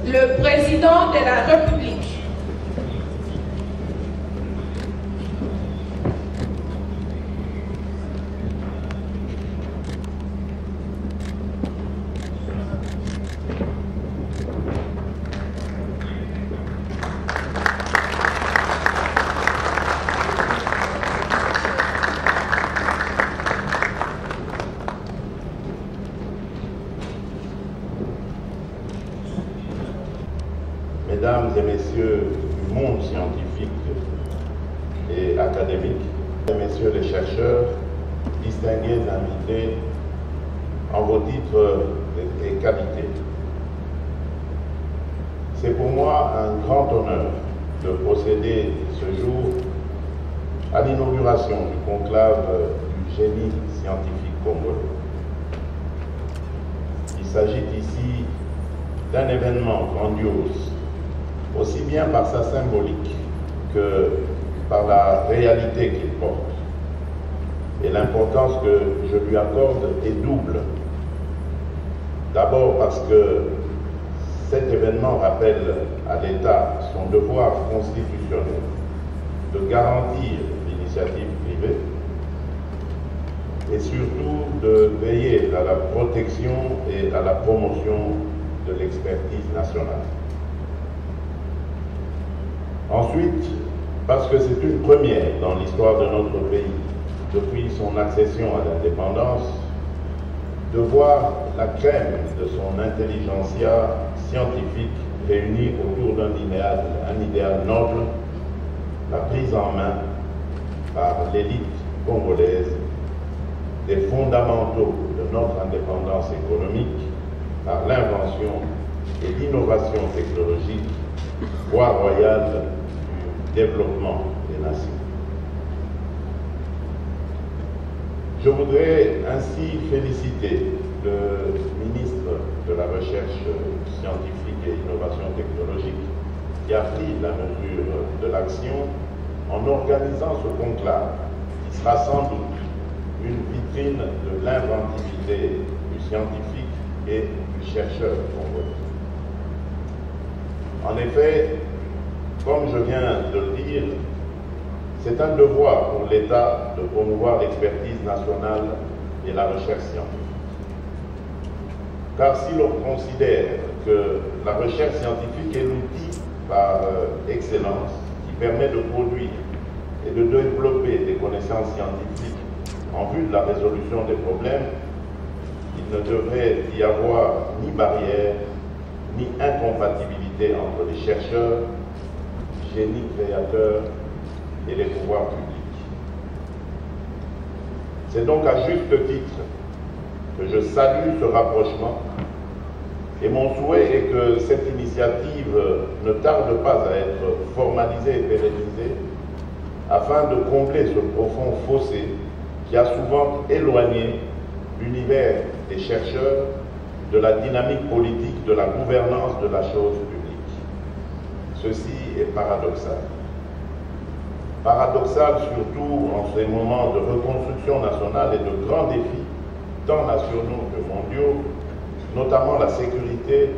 Le président de la République. Mesdames et messieurs du monde scientifique et académique, messieurs les chercheurs, distingués invités en vos titres et qualités. C'est pour moi un grand honneur de procéder ce jour à l'inauguration du conclave du génie scientifique congolais. Il s'agit ici d'un événement grandiose, aussi bien par sa symbolique que par la réalité qu'il porte. Et l'importance que je lui accorde est double. D'abord parce que cet événement rappelle à l'État son devoir constitutionnel de garantir l'initiative privée et surtout de veiller à la protection et à la promotion de l'expertise nationale. Ensuite, parce que c'est une première dans l'histoire de notre pays, depuis son accession à l'indépendance, de voir la crème de son intelligentsia scientifique réunie autour d'un idéal noble, la prise en main par l'élite congolaise des fondamentaux de notre indépendance économique par l'invention et l'innovation technologique, voie royale du développement des nations. Je voudrais ainsi féliciter le ministre de la Recherche scientifique et innovation technologique qui a pris la mesure de l'action en organisant ce conclave qui sera sans doute une vitrine de l'inventivité du scientifique et du chercheur congolais. En effet, comme je viens de le dire, c'est un devoir pour l'État de promouvoir l'expertise nationale et la recherche scientifique. Car si l'on considère que la recherche scientifique est l'outil par excellence qui permet de produire et de développer des connaissances scientifiques en vue de la résolution des problèmes, il ne devrait y avoir ni barrière ni incompatibilité entre les chercheurs, génie créateurs et les pouvoirs publics. C'est donc à juste titre que je salue ce rapprochement et mon souhait est que cette initiative ne tarde pas à être formalisée et pérennisée afin de combler ce profond fossé qui a souvent éloigné l'univers des chercheurs de la dynamique politique de la gouvernance de la chose publique. Ceci est paradoxal. Paradoxal surtout en ces moments de reconstruction nationale et de grands défis, tant nationaux que mondiaux, notamment la sécurité,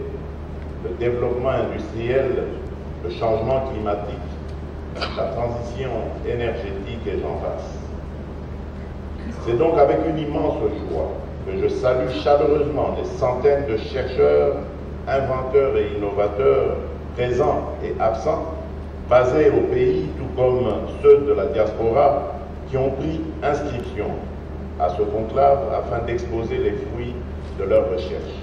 le développement industriel, le changement climatique, la transition énergétique et j'en passe. C'est donc avec une immense joie que je salue chaleureusement les centaines de chercheurs, inventeurs et innovateurs présents et absents, basés au pays, tout comme ceux de la diaspora, qui ont pris inscription à ce conclave afin d'exposer les fruits de leurs recherches.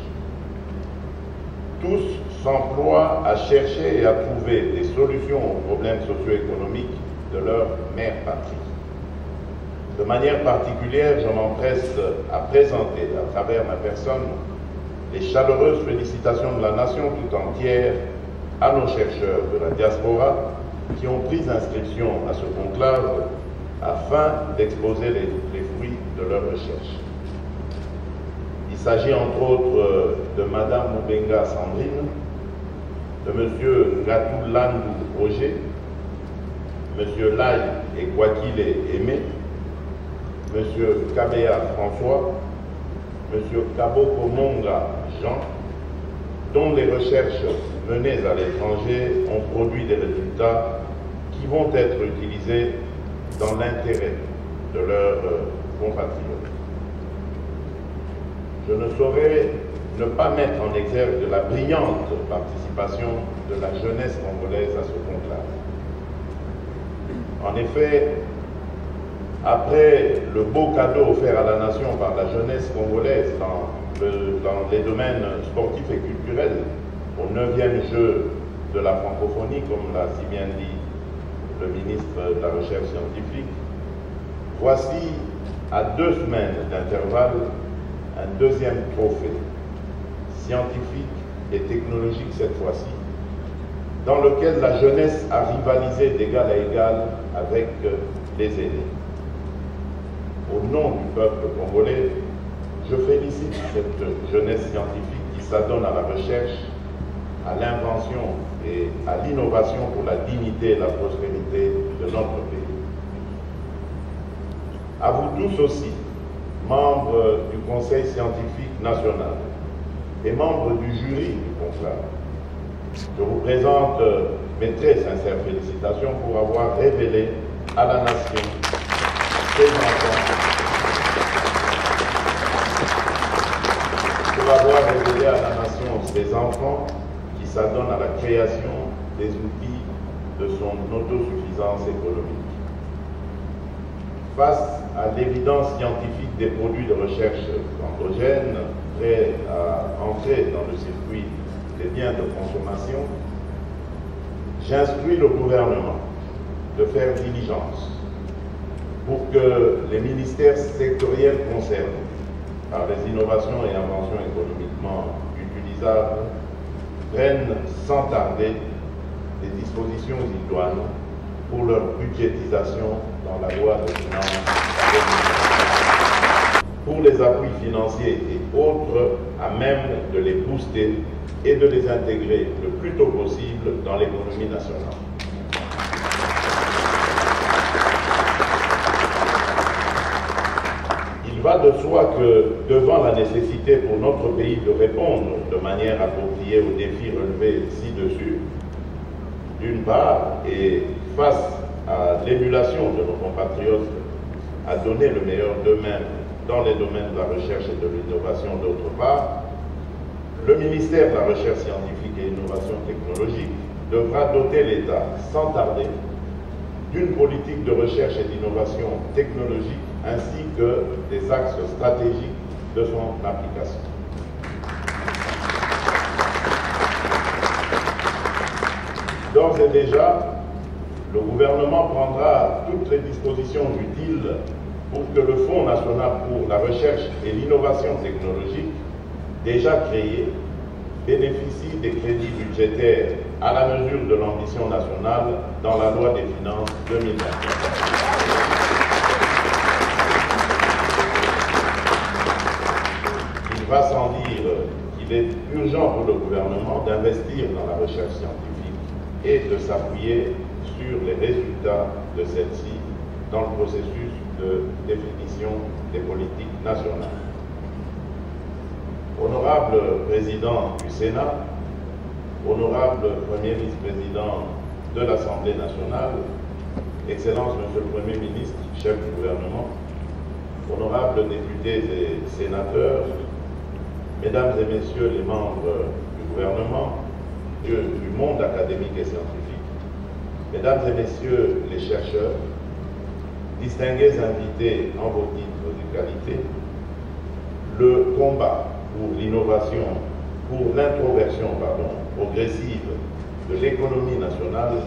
Tous s'emploient à chercher et à trouver des solutions aux problèmes socio-économiques de leur mère patrie. De manière particulière, je m'empresse à présenter à travers ma personne les chaleureuses félicitations de la nation tout entière à nos chercheurs de la diaspora qui ont pris inscription à ce conclave afin d'exposer les fruits de leurs recherches. Il s'agit entre autres de Madame Mubenga Sandrine, de Monsieur Ngatou Landou Roger, Monsieur Lai et Kwakile Aimé, M. Kabea François, M. Kaboko Monga Jean, dont les recherches menées à l'étranger ont produit des résultats qui vont être utilisés dans l'intérêt de leurs compatriotes. Je ne saurais ne pas mettre en exergue la brillante participation de la jeunesse congolaise à ce conclave. En effet, après le beau cadeau offert à la nation par la jeunesse congolaise dans les domaines sportifs et culturels, au 9e jeu de la francophonie, comme l'a si bien dit le ministre de la Recherche scientifique, voici, à 2 semaines d'intervalle, un deuxième trophée, scientifique et technologique cette fois-ci, dans lequel la jeunesse a rivalisé d'égal à égal avec les aînés. Au nom du peuple congolais, je félicite cette jeunesse scientifique qui s'adonne à la recherche, à l'invention et à l'innovation pour la dignité et la prospérité de notre pays. À vous tous aussi, membres du Conseil scientifique national et membres du jury du conclave, je vous présente mes très sincères félicitations pour avoir révélé à la nation ses enfants, qui s'adonnent à la création des outils de son autosuffisance économique. Face à l'évidence scientifique des produits de recherche endogènes prêts à entrer dans le circuit des biens de consommation, j'instruis le gouvernement de faire diligence pour que les ministères sectoriels concernés par les innovations et inventions économiquement utilisables prennent sans tarder des dispositions idoines pour leur budgétisation dans la loi de finances pour les appuis financiers et autres à même de les booster et de les intégrer le plus tôt possible dans l'économie nationale. Il va de soi que, devant la nécessité pour notre pays de répondre de manière appropriée aux défis relevés ci-dessus, d'une part, et face à l'émulation de nos compatriotes à donner le meilleur d'eux-mêmes dans les domaines de la recherche et de l'innovation d'autre part, le ministère de la Recherche scientifique et innovation technologique devra doter l'État sans tarder d'une politique de recherche et d'innovation technologique ainsi que des axes stratégiques de son application. D'ores et déjà, le gouvernement prendra toutes les dispositions utiles pour que le Fonds national pour la recherche et l'innovation technologique, déjà créé, bénéficie des crédits budgétaires à la mesure de l'ambition nationale dans la loi des finances 2020. Il va sans dire qu'il est urgent pour le gouvernement d'investir dans la recherche scientifique et de s'appuyer sur les résultats de celle-ci dans le processus de définition des politiques nationales. Honorable Président du Sénat, honorable Premier vice-président de l'Assemblée nationale, Excellence Monsieur le Premier ministre, chef du gouvernement, honorables députés et sénateurs, Mesdames et Messieurs les membres du gouvernement, du monde académique et scientifique, Mesdames et Messieurs les chercheurs, distingués invités en vos titres de qualité, le combat pour l'innovation, pour l'introversion progressive de l'économie nationale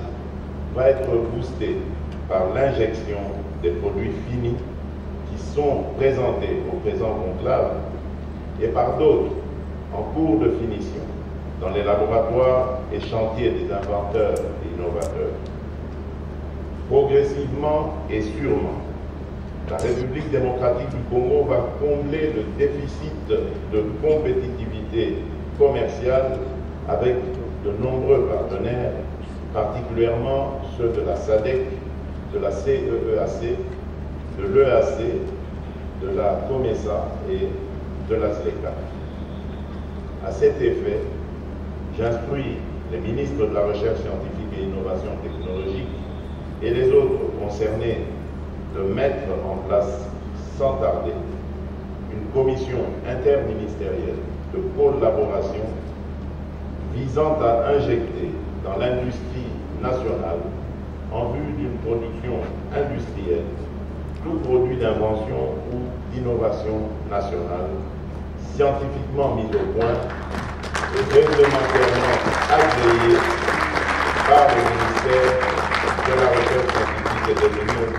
va être boosté par l'injection des produits finis qui sont présentés au présent conclave et par d'autres en cours de finition dans les laboratoires et chantiers des inventeurs et innovateurs. Progressivement et sûrement, la République démocratique du Congo va combler le déficit de compétitivité commerciale avec de nombreux partenaires, particulièrement ceux de la SADC, de la CEEAC, de l'EAC de la COMESA et de la SLECA. À cet effet, j'instruis les ministres de la Recherche scientifique et innovation technologique et les autres concernés de mettre en place sans tarder une commission interministérielle de collaboration visant à injecter dans l'industrie nationale, en vue d'une production industrielle, tout produit d'invention ou d'innovation nationale, scientifiquement mis au point et réglementairement agréé par le ministère de la Recherche scientifique et de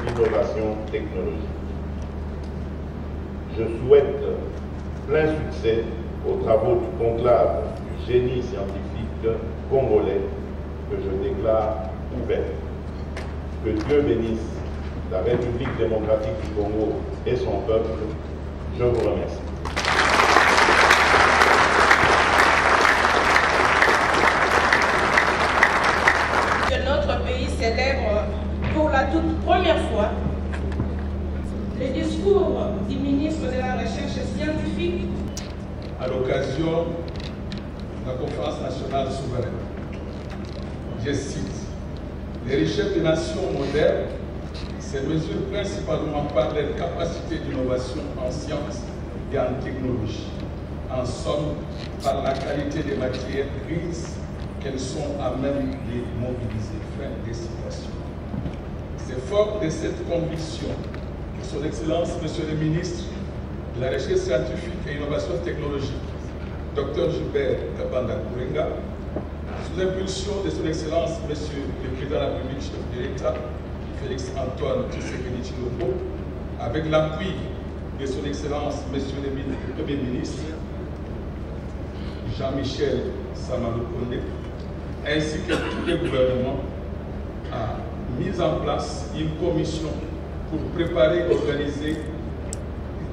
l'innovation technologique. Je souhaite plein succès aux travaux du conclave du génie scientifique congolais que je déclare ouvert. Que Dieu bénisse la République démocratique du Congo et son peuple. Je vous remercie. Que notre pays célèbre pour la toute première fois le discours du ministre de la Recherche scientifique à l'occasion de la conférence nationale souveraine. Je cite: les richesses des nations modernes se mesurent principalement par leur capacité d'innovation en sciences et en technologie. En somme, par la qualité des matières grises qu'elles sont à même de mobiliser. Fin de citation. C'est fort de cette conviction que Son Excellence, Monsieur le Ministre de la Recherche scientifique et innovation technologique, Dr Gilbert Kabanda Kourenga, sous l'impulsion de Son Excellence, Monsieur le Président de la République, chef de l'État, Félix Antoine Tshisekedi Tshilombo, avec l'appui de Son Excellence, Monsieur le Premier ministre, Jean-Michel Samaloukonde, ainsi que tout le gouvernement, a mis en place une commission pour préparer et organiser le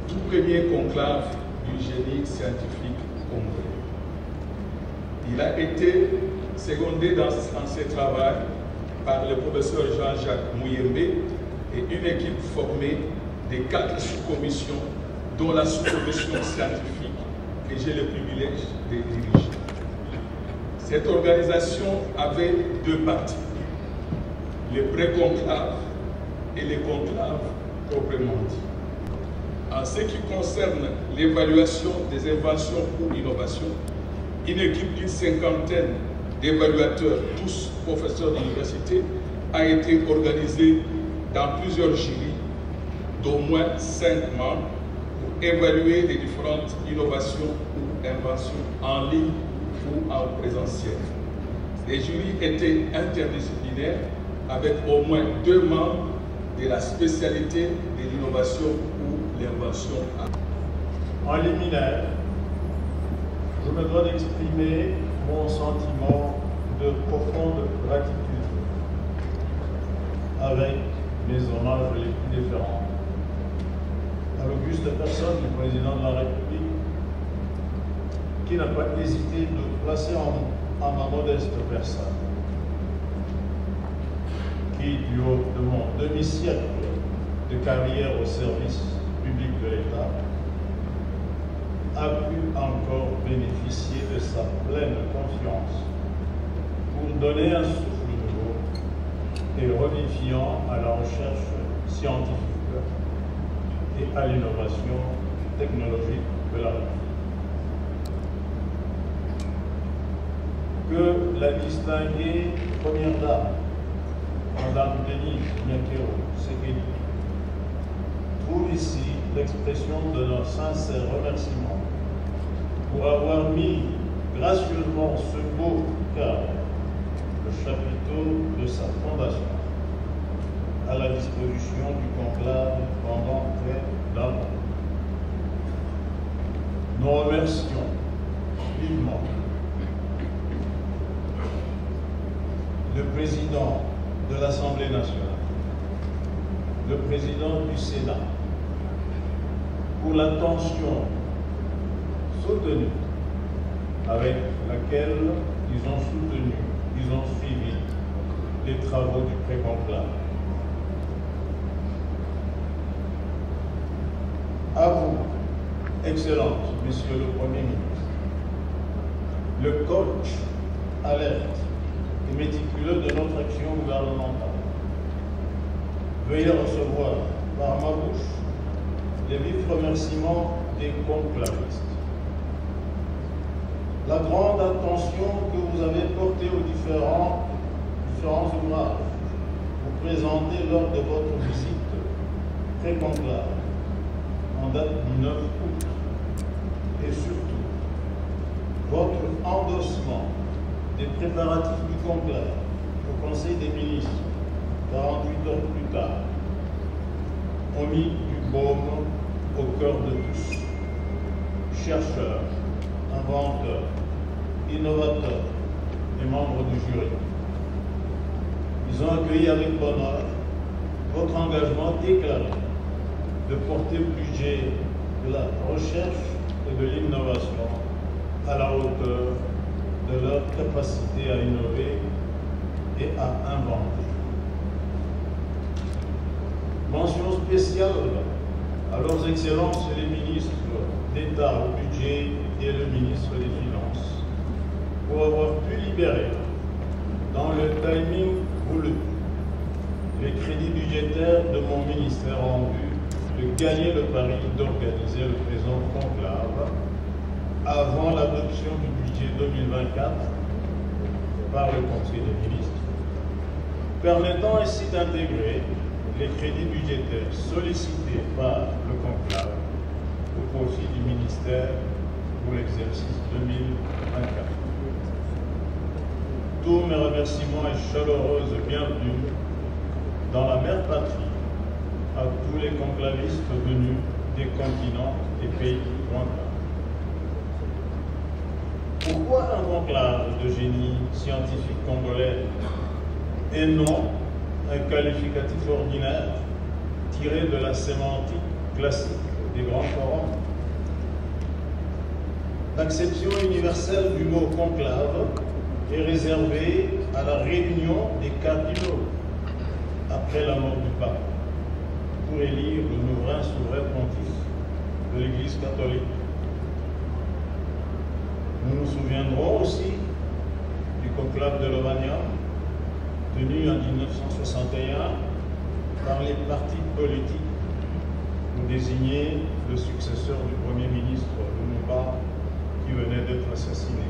tout premier conclave du génie scientifique congolais. Il a été secondé dans ce travail par le professeur Jean-Jacques Mouyembe et une équipe formée de 4 sous-commissions, dont la sous-commission scientifique que j'ai le privilège de diriger. Cette organisation avait 2 parties, le pré-conclave et le conclave proprement dit. En ce qui concerne l'évaluation des inventions ou innovations, une équipe d'une 50aine d'évaluateurs, tous professeurs d'université, a été organisée dans plusieurs jurys d'au moins 5 membres pour évaluer les différentes innovations ou inventions en ligne ou en présentiel. Les jurys étaient interdisciplinaires avec au moins 2 membres de la spécialité de l'innovation ou l'invention. En liminaire, je me dois d'exprimer mon sentiment de profonde gratitude avec mes hommages les plus différents à l'auguste personne du président de la République qui n'a pas hésité de placer en ma modeste personne qui, du haut de mon demi-siècle de carrière au service public de l'État, a pu encore bénéficier de sa pleine confiance pour donner un souffle nouveau et revivifiant à la recherche scientifique et à l'innovation technologique de la République. Que la distinguée première dame, Madame Denise Nyakero Sekedi, trouve ici l'expression de nos sincères remerciements pour avoir mis gracieusement ce beau cadre, le chapiteau de sa fondation, à la disposition du conclave pendant près d'un an. Nous remercions vivement le président de l'Assemblée nationale, le président du Sénat, pour l'attention soutenue avec laquelle ils ont suivi les travaux du pré-conclave. À vous, Excellences, Monsieur le Premier ministre, le coach alerte et méticuleux de notre action gouvernementale. Veuillez recevoir par ma bouche les vifs remerciements des conclavistes. La grande attention que vous avez portée aux différents ouvrages vous présentés lors de votre visite pré-conclave en date du 9 août et surtout votre endossement des préparatifs du conclave au Conseil des ministres 48 heures plus tard ont mis du baume au cœur de tous. Chercheurs, inventeurs, innovateurs et membres du jury. Ils ont accueilli avec bonheur votre engagement déclaré de porter le budget de la recherche et de l'innovation à la hauteur de leur capacité à innover et à inventer. Mention spéciale à leurs excellences les ministres d'État au budget et le ministre des Finances pour avoir pu libérer dans le timing voulu les crédits budgétaires de mon ministère en vue de gagner le pari d'organiser le présent conclave avant l'adoption du budget 2024 par le Conseil des ministres, permettant ainsi d'intégrer les crédits budgétaires sollicités par le conclave au profit du ministère pour l'exercice 2024. Tous mes remerciements et chaleureuses bienvenue dans la mère patrie à tous les conclavistes venus des continents et pays lointains. Pourquoi un conclave de génie scientifique congolais et non un qualificatif ordinaire tiré de la sémantique classique des grands forums? L'acception universelle du mot conclave est réservée à la réunion des cardinaux après la mort du pape pour élire le nouveau souverain pontife de l'Église catholique. Nous nous souviendrons aussi du conclave de Lomania, tenu en 1961 par les partis politiques pour désigner le successeur du Premier ministre Lumumba qui venait d'être assassiné.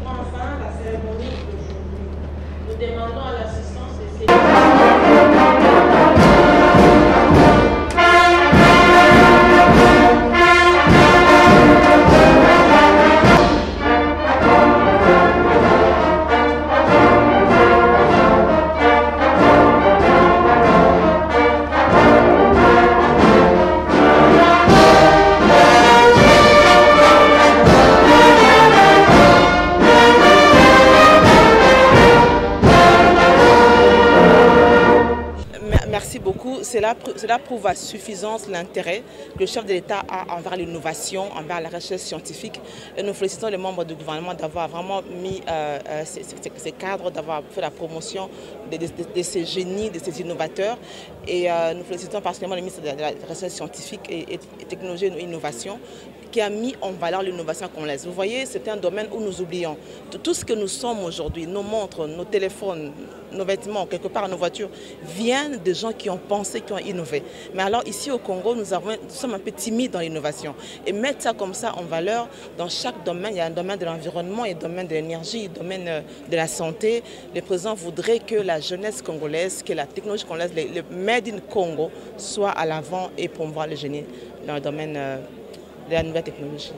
Enfin, la cérémonie d'aujourd'hui. Nous demandons à l'assistance des Merci beaucoup. Cela prouve à suffisance l'intérêt que le chef de l'État a envers l'innovation, envers la recherche scientifique. Et nous félicitons les membres du gouvernement d'avoir vraiment mis ces cadres, d'avoir fait la promotion de ces génies, de ces innovateurs. Et nous félicitons particulièrement le ministre de la Recherche scientifique et technologie et innovation qui a mis en valeur l'innovation congolaise. Vous voyez, c'est un domaine où nous oublions. Tout ce que nous sommes aujourd'hui, nos montres, nos téléphones, nos vêtements, quelque part nos voitures, viennent de gens qui ont pensé, qui ont innové. Mais alors ici au Congo, nous sommes un peu timides dans l'innovation. Et mettre ça comme ça en valeur, dans chaque domaine, il y a un domaine de l'environnement, il y a un domaine de l'énergie, un domaine de la santé. Le président voudrait que la jeunesse congolaise, que la technologie congolaise, le Made in Congo, soit à l'avant et promouvoir le génie dans le domaine de la nouvelle technologie.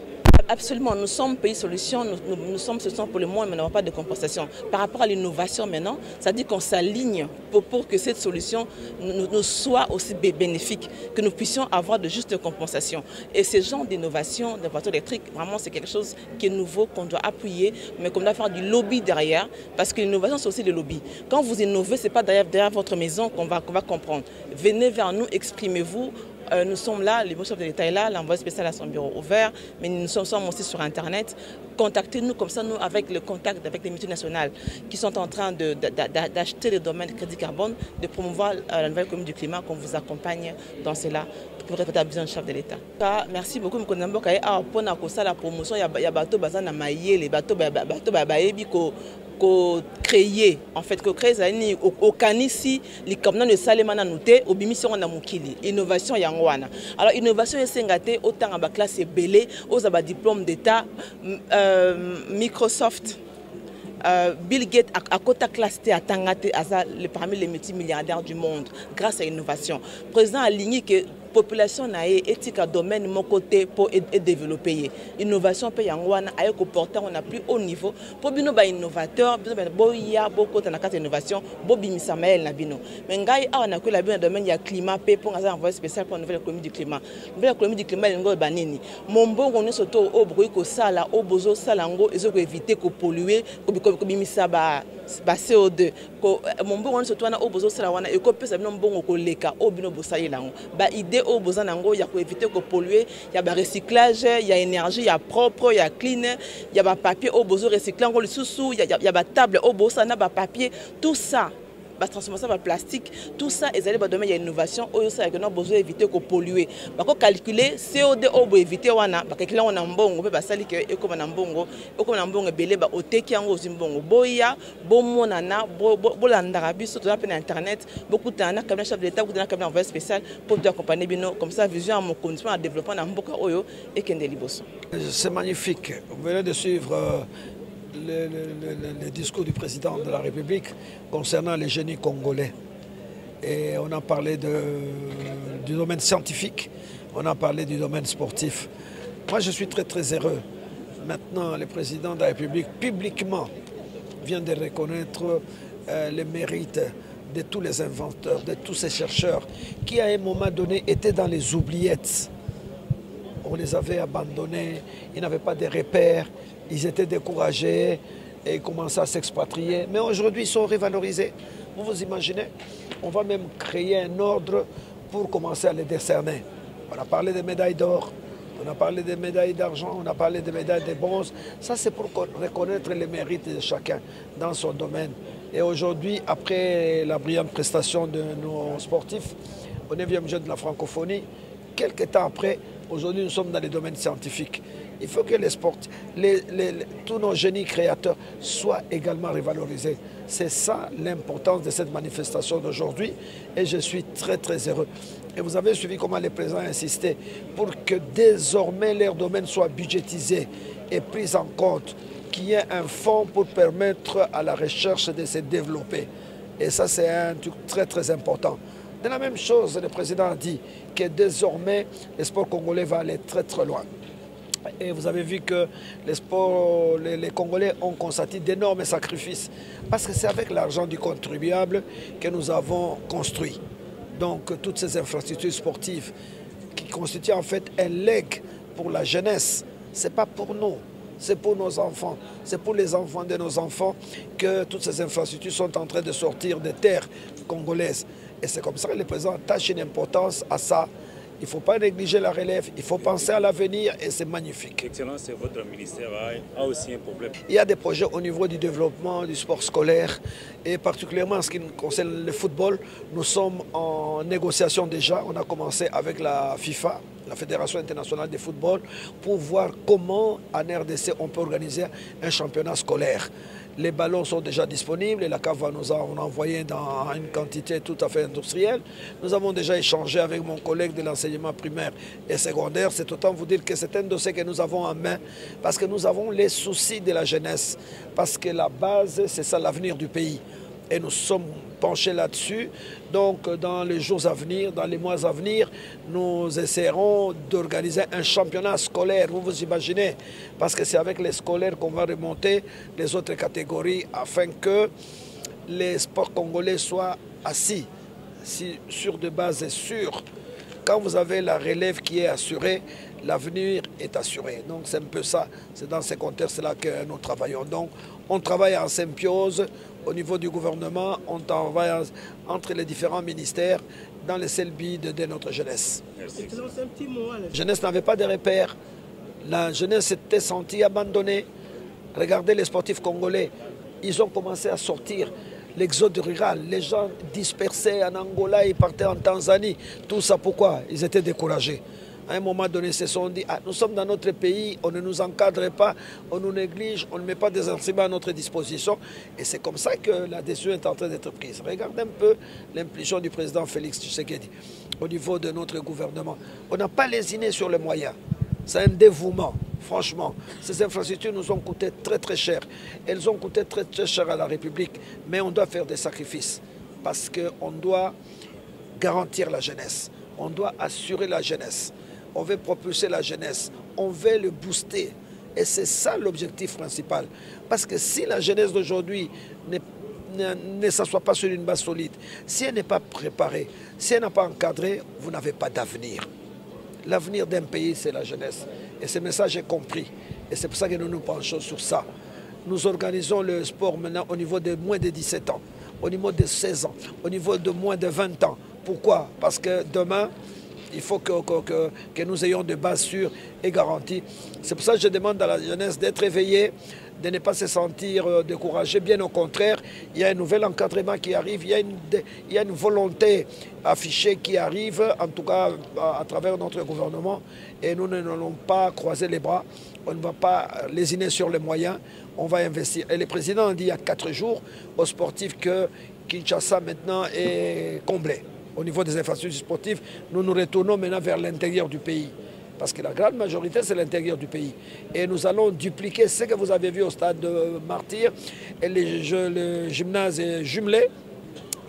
Absolument, nous sommes pays solution, nous sommes solution pour le monde, mais nous n'avons pas de compensation. Par rapport à l'innovation maintenant, ça dit qu'on s'aligne pour que cette solution nous soit aussi bénéfique, que nous puissions avoir de justes compensations. Et ce genre d'innovation de voitures électriques, vraiment c'est quelque chose qui est nouveau, qu'on doit appuyer, mais qu'on doit faire du lobby derrière, parce que l'innovation c'est aussi le lobby. Quand vous innovez, ce n'est pas derrière votre maison qu'on va comprendre. Venez vers nous, exprimez-vous. Nous sommes là, le chef de l'État est là, l'envoyé spécial à son bureau ouvert, mais nous sommes aussi sur Internet. Contactez-nous comme ça, nous, avec le contact avec les multinationales qui sont en train d'acheter les domaines de crédit carbone, de promouvoir la nouvelle économie du climat, qu'on vous accompagne dans cela. pour répéter à besoin chef de l'État. Merci beaucoup Mkonambo Kaye pour la promotion ya bateau bazana maye les bateaux baebi ko créer en fait ko créer zani au kanisi li kamna ne salemana noté au bimission na mukili innovation yangwana. Alors innovation esengate autant ba classe belé aux aba diplôme d'état Microsoft Bill Gates à côté classe à Tangate parmi les multimilliardaires du monde grâce à l'innovation. Président aligné que population na éthique à domaine mon côté pour développer innovation pe yangwana ayo ko porter on a plus haut niveau pour bino ba innovateur bino boya beaucoup na carte innovation bobi misamael na bino mais ngai a na ko la bien domaine ya climat pe pour un envoyé spécial pour nouvelle économie du climat ngo banini mombongo ne soto o bokoyi ko sala o bozo sala ngo ezo ko éviter ko polluer ko bimisa ba CO2 ko mombongo ne soto na o bozo sala wana e ko pesa bino mbongo ko leka o bino bosaila ngo ba idée au besoin d'ango, il y a pour éviter que polluer, il y a des recyclage, il y a énergie, il y a propre, il y a clean, il y a papier au besoin recyclé, il y a des tables au besoin, il y a papier, tout ça. Transformation par plastique, tout ça, il y a innovation, il y a besoin d'éviter que polluer. Parce que calculer CO2 pour éviter parce que là on a un bon, on peut pas salir que comme un bon belé au teki en gros bon boya, bon monana, bolandarabi surtout sur internet, beaucoup de temps comme chef de l'État, beaucoup de temps comme envoyé spécial pour te accompagner bino comme ça vision à mon condition à développer dans beaucoup oyo et Kendeli Bosso. C'est magnifique. Vous venez de suivre le discours du président de la République concernant les génies congolais. Et on a parlé du domaine scientifique, on a parlé du domaine sportif. Moi, je suis très très heureux. Maintenant, le président de la République, publiquement, vient de reconnaître les mérites de tous les inventeurs, de tous ces chercheurs qui, à un moment donné, étaient dans les oubliettes. On les avait abandonnés, ils n'avaient pas de repères. Ils étaient découragés et commençaient à s'expatrier. Mais aujourd'hui, ils sont revalorisés. Vous vous imaginez? On va même créer un ordre pour commencer à les décerner. On a parlé des médailles d'or, on a parlé des médailles d'argent, on a parlé des médailles de bronze. Ça, c'est pour reconnaître les mérites de chacun dans son domaine. Et aujourd'hui, après la brillante prestation de nos sportifs, au 9e jeu de la francophonie, quelques temps après, aujourd'hui, nous sommes dans les domaines scientifiques. Il faut que les sports, tous nos génies créateurs soient également revalorisés. C'est ça l'importance de cette manifestation d'aujourd'hui et je suis très très heureux. Et vous avez suivi comment le président a insisté pour que désormais leur domaine soit budgétisé et pris en compte, qu'il y ait un fonds pour permettre à la recherche de se développer. Et ça c'est un truc très très important. De la même chose, le président a dit que désormais le sport congolais va aller très très loin. Et vous avez vu que les Congolais ont constaté d'énormes sacrifices. Parce que c'est avec l'argent du contribuable que nous avons construit. Donc toutes ces infrastructures sportives qui constituent en fait un legs pour la jeunesse. Ce n'est pas pour nous, c'est pour nos enfants. C'est pour les enfants de nos enfants que toutes ces infrastructures sont en train de sortir des terres congolaises. Et c'est comme ça que le président attache une importance à ça. Il ne faut pas négliger la relève, il faut penser à l'avenir et c'est magnifique. Excellence, votre ministère a aussi un problème. Il y a des projets au niveau du développement du sport scolaire et particulièrement en ce qui concerne le football. Nous sommes en négociation déjà. On a commencé avec la FIFA, la Fédération internationale de football, pour voir comment en RDC on peut organiser un championnat scolaire. Les ballons sont déjà disponibles et la CAF nous a envoyé dans une quantité tout à fait industrielle. Nous avons déjà échangé avec mon collègue de l'enseignement primaire et secondaire. C'est autant vous dire que c'est un dossier que nous avons en main parce que nous avons les soucis de la jeunesse. Parce que la base, c'est ça l'avenir du pays. Et nous sommes penchés là-dessus. Donc, dans les jours à venir, dans les mois à venir, nous essaierons d'organiser un championnat scolaire. Vous vous imaginez? Parce que c'est avec les scolaires qu'on va remonter les autres catégories afin que les sports congolais soient assis sur des bases sûres. Quand vous avez la relève qui est assurée, l'avenir est assuré. Donc c'est un peu ça, c'est dans ces contextes-là que nous travaillons. Donc on travaille en symbiose au niveau du gouvernement, on travaille entre les différents ministères dans le seul but de notre jeunesse. Merci. La jeunesse n'avait pas de repères, la jeunesse s'était sentie abandonnée. Regardez les sportifs congolais, ils ont commencé à sortir. l'exode rural, les gens dispersés en Angola, ils partaient en Tanzanie. Tout ça pourquoi? Ils étaient découragés. À un moment donné, ils se sont dit, ah, nous sommes dans notre pays, on ne nous encadre pas, on nous néglige, on ne met pas des instruments à notre disposition. Et c'est comme ça que la décision est en train d'être prise. Regardez un peu l'impulsion du président Félix Tshisekedi au niveau de notre gouvernement. On n'a pas lésiné sur les moyens. C'est un dévouement, franchement. Ces infrastructures nous ont coûté très très cher. Elles ont coûté très très cher à la République. Mais on doit faire des sacrifices. Parce qu'on doit garantir la jeunesse. On doit assurer la jeunesse. On veut propulser la jeunesse. On veut le booster. Et c'est ça l'objectif principal. Parce que si la jeunesse d'aujourd'hui ne s'assoit pas sur une base solide, si elle n'est pas préparée, si elle n'a pas encadré, vous n'avez pas d'avenir. L'avenir d'un pays, c'est la jeunesse. Et ce message est compris. Et c'est pour ça que nous nous penchons sur ça. Nous organisons le sport maintenant au niveau de moins de 17 ans, au niveau de 16 ans, au niveau de moins de 20 ans. Pourquoi? Parce que demain, il faut que nous ayons des bases sûres et garanties. C'est pour ça que je demande à la jeunesse d'être éveillée, de ne pas se sentir découragée. Bien au contraire, il y a un nouvel encadrement qui arrive, il y a une volonté affichée qui arrive, en tout cas à travers notre gouvernement. Et nous n'allons pas croiser les bras, on ne va pas lésiner sur les moyens, on va investir. Et le président a dit il y a 4 jours aux sportifs que Kinshasa maintenant est comblé. Au niveau des infrastructures sportives, nous nous retournons maintenant vers l'intérieur du pays. Parce que la grande majorité, c'est l'intérieur du pays. Et nous allons dupliquer ce que vous avez vu au stade de Martyr et le gymnase jumelé.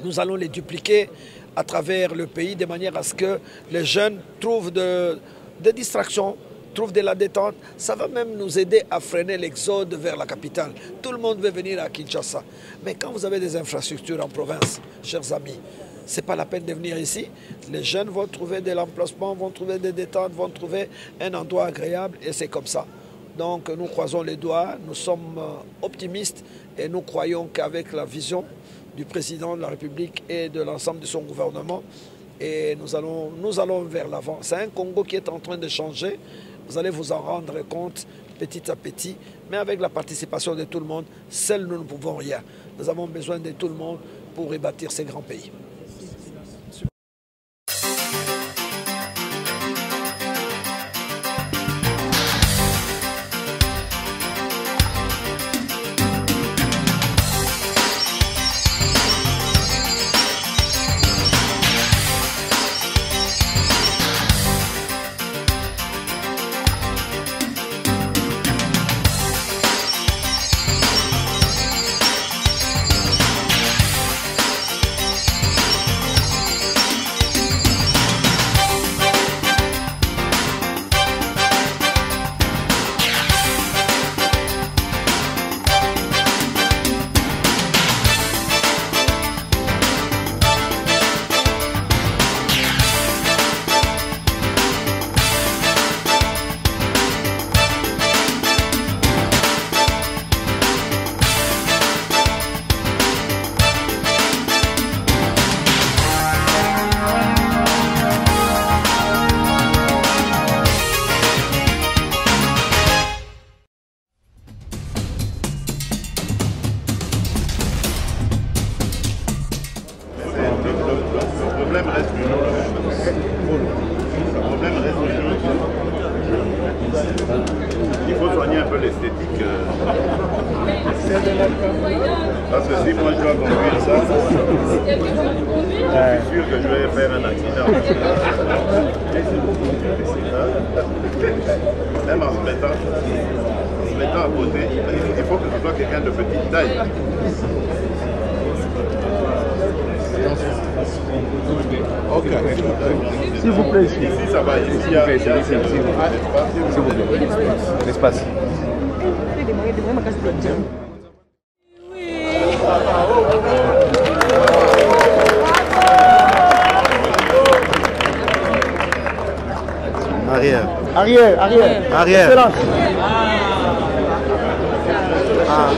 Nous allons les dupliquer à travers le pays de manière à ce que les jeunes trouvent des distractions, trouvent de la détente. Ça va même nous aider à freiner l'exode vers la capitale. Tout le monde veut venir à Kinshasa. Mais quand vous avez des infrastructures en province, chers amis, ce n'est pas la peine de venir ici. Les jeunes vont trouver de l'emplacement, vont trouver des détentes, vont trouver un endroit agréable et c'est comme ça. Donc nous croisons les doigts, nous sommes optimistes et nous croyons qu'avec la vision du président de la République et de l'ensemble de son gouvernement, et nous allons vers l'avant. C'est un Congo qui est en train de changer. Vous allez vous en rendre compte petit à petit, mais avec la participation de tout le monde, seuls nous ne pouvons rien. Nous avons besoin de tout le monde pour rebâtir ces grands pays. Il faut soigner un peu l'esthétique. Parce que si moi je dois conduire ça, je suis sûr que je vais faire un accident. Même en se mettant à côté, il faut que ce soit quelqu'un de petite taille. Ok. S'il vous plaît, ici. Ici, ça va. Ici, il y a l'espace. S'il vous plaît. L'espace. Arrière. Arrière, arrière. Arrière. Excellence. Ah.